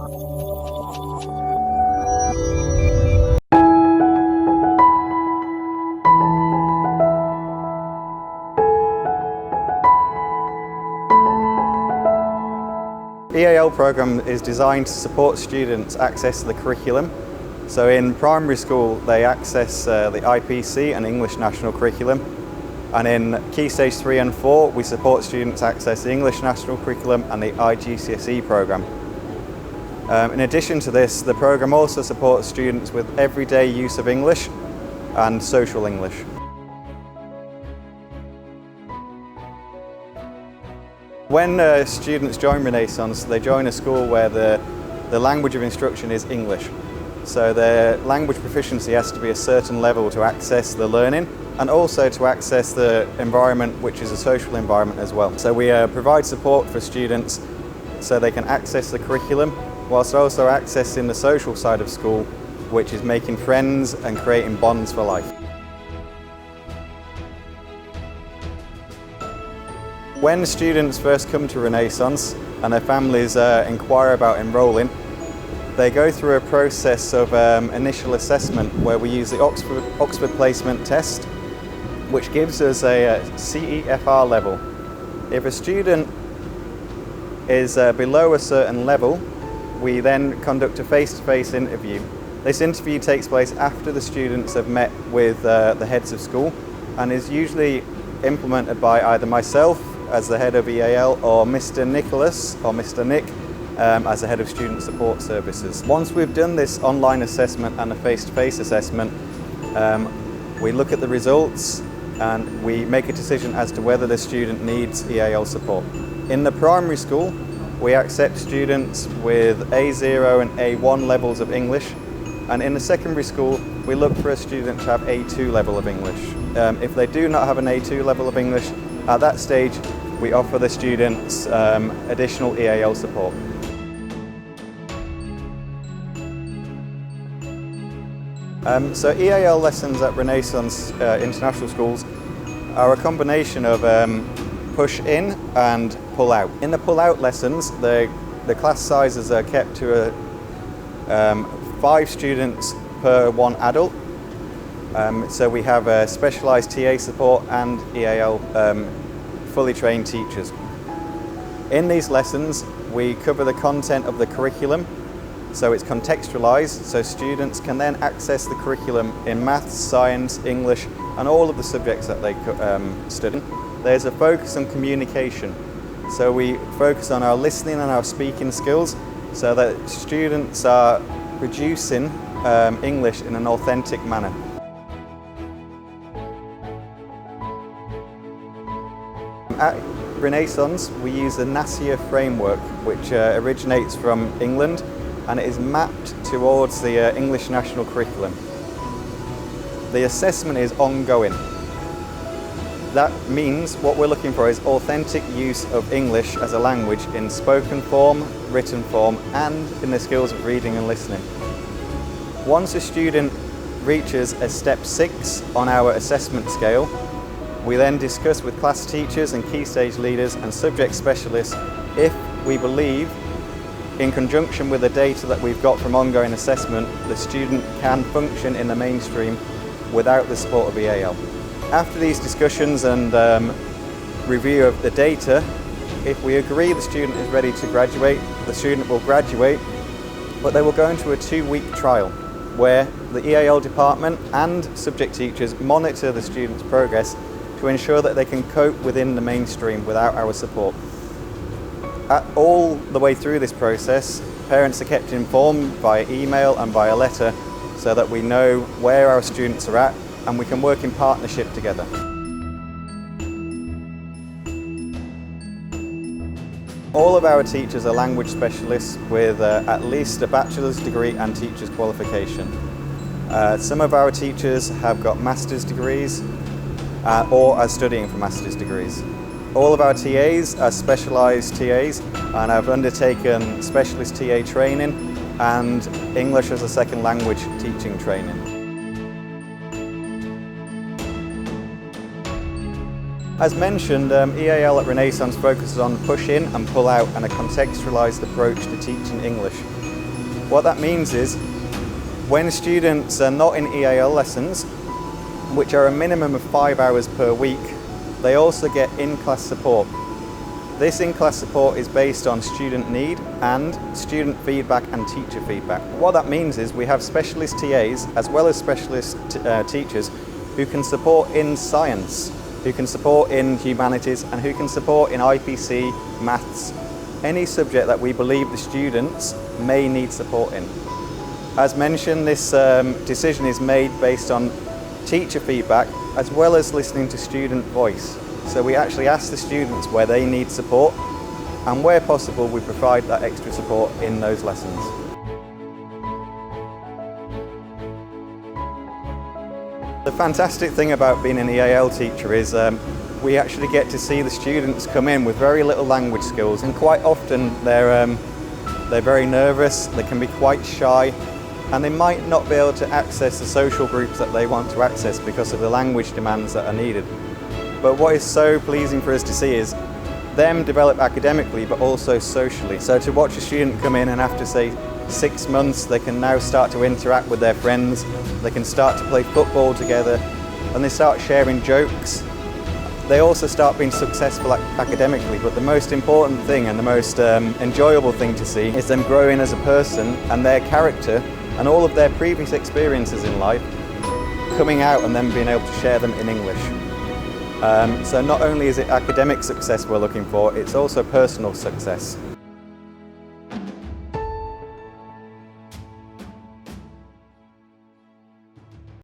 EAL program is designed to support students access the curriculum. So in primary school they access the IPC and English National Curriculum, and in Key Stage 3 and 4 we support students access the English National Curriculum and the IGCSE program. In addition to this, the program also supports students with everyday use of English and social English. When students join Renaissance, they join a school where the language of instruction is English. So their language proficiency has to be a certain level to access the learning and also to access the environment, which is a social environment as well. So we provide support for students so they can access the curriculum whilst also accessing the social side of school, which is making friends and creating bonds for life. When students first come to Renaissance and their families inquire about enrolling, they go through a process of initial assessment where we use the Oxford Placement Test, which gives us a CEFR level. If a student is below a certain level, we then conduct a face-to-face interview. This interview takes place after the students have met with the heads of school and is usually implemented by either myself as the head of EAL or Mr. Nicholas or Mr. Nick as the head of Student Support Services. Once we've done this online assessment and a face-to-face assessment, we look at the results and we make a decision as to whether the student needs EAL support. In the primary school, we accept students with A0 and A1 levels of English, and in the secondary school, we look for a student to have A2 level of English. If they do not have an A2 level of English, at that stage, we offer the students additional EAL support. So EAL lessons at Renaissance International Schools are a combination of push in and pull out. In the pull out lessons, the class sizes are kept to 5 students per 1 adult. So we have specialised TA support and EAL fully trained teachers. In these lessons, we cover the content of the curriculum, so it's contextualised, so students can then access the curriculum in maths, science, English, and all of the subjects that they study. There's a focus on communication, so we focus on our listening and our speaking skills, so that students are producing English in an authentic manner. At Renaissance, we use the NASIA framework, which originates from England, and it is mapped towards the English National Curriculum. The assessment is ongoing. That means what we're looking for is authentic use of English as a language in spoken form, written form, and in the skills of reading and listening. Once a student reaches a step 6 on our assessment scale, we then discuss with class teachers and key stage leaders and subject specialists if we believe, in conjunction with the data that we've got from ongoing assessment, the student can function in the mainstream without the support of EAL. After these discussions and review of the data, if we agree the student is ready to graduate, the student will graduate, but they will go into a 2-week trial where the EAL department and subject teachers monitor the student's progress to ensure that they can cope within the mainstream without our support. All the way through this process, parents are kept informed via email and via letter so that we know where our students are at and we can work in partnership together. All of our teachers are language specialists with at least a bachelor's degree and teacher's qualification. Some of our teachers have got master's degrees or are studying for master's degrees. All of our TAs are specialised TAs and have undertaken specialist TA training and English as a second language teaching training. As mentioned, EAL at Renaissance focuses on push in and pull out and a contextualised approach to teaching English. What that means is, when students are not in EAL lessons, which are a minimum of 5 hours per week, they also get in-class support. This in-class support is based on student need and student feedback and teacher feedback. What that means is we have specialist TAs as well as specialist teachers who can support in science, who can support in humanities, and who can support in IPC, maths, any subject that we believe the students may need support in. As mentioned, this decision is made based on teacher feedback as well as listening to student voice. So we actually ask the students where they need support, and where possible we provide that extra support in those lessons. The fantastic thing about being an EAL teacher is we actually get to see the students come in with very little language skills, and quite often they're very nervous, they can be quite shy, and they might not be able to access the social groups that they want to access because of the language demands that are needed. But what is so pleasing for us to see is them develop academically but also socially. So to watch a student come in and after say 6 months they can now start to interact with their friends, they can start to play football together, and they start sharing jokes. They also start being successful academically, but the most important thing and the most enjoyable thing to see is them growing as a person and their character and all of their previous experiences in life coming out and then being able to share them in English. So not only is it academic success we're looking for, it's also personal success.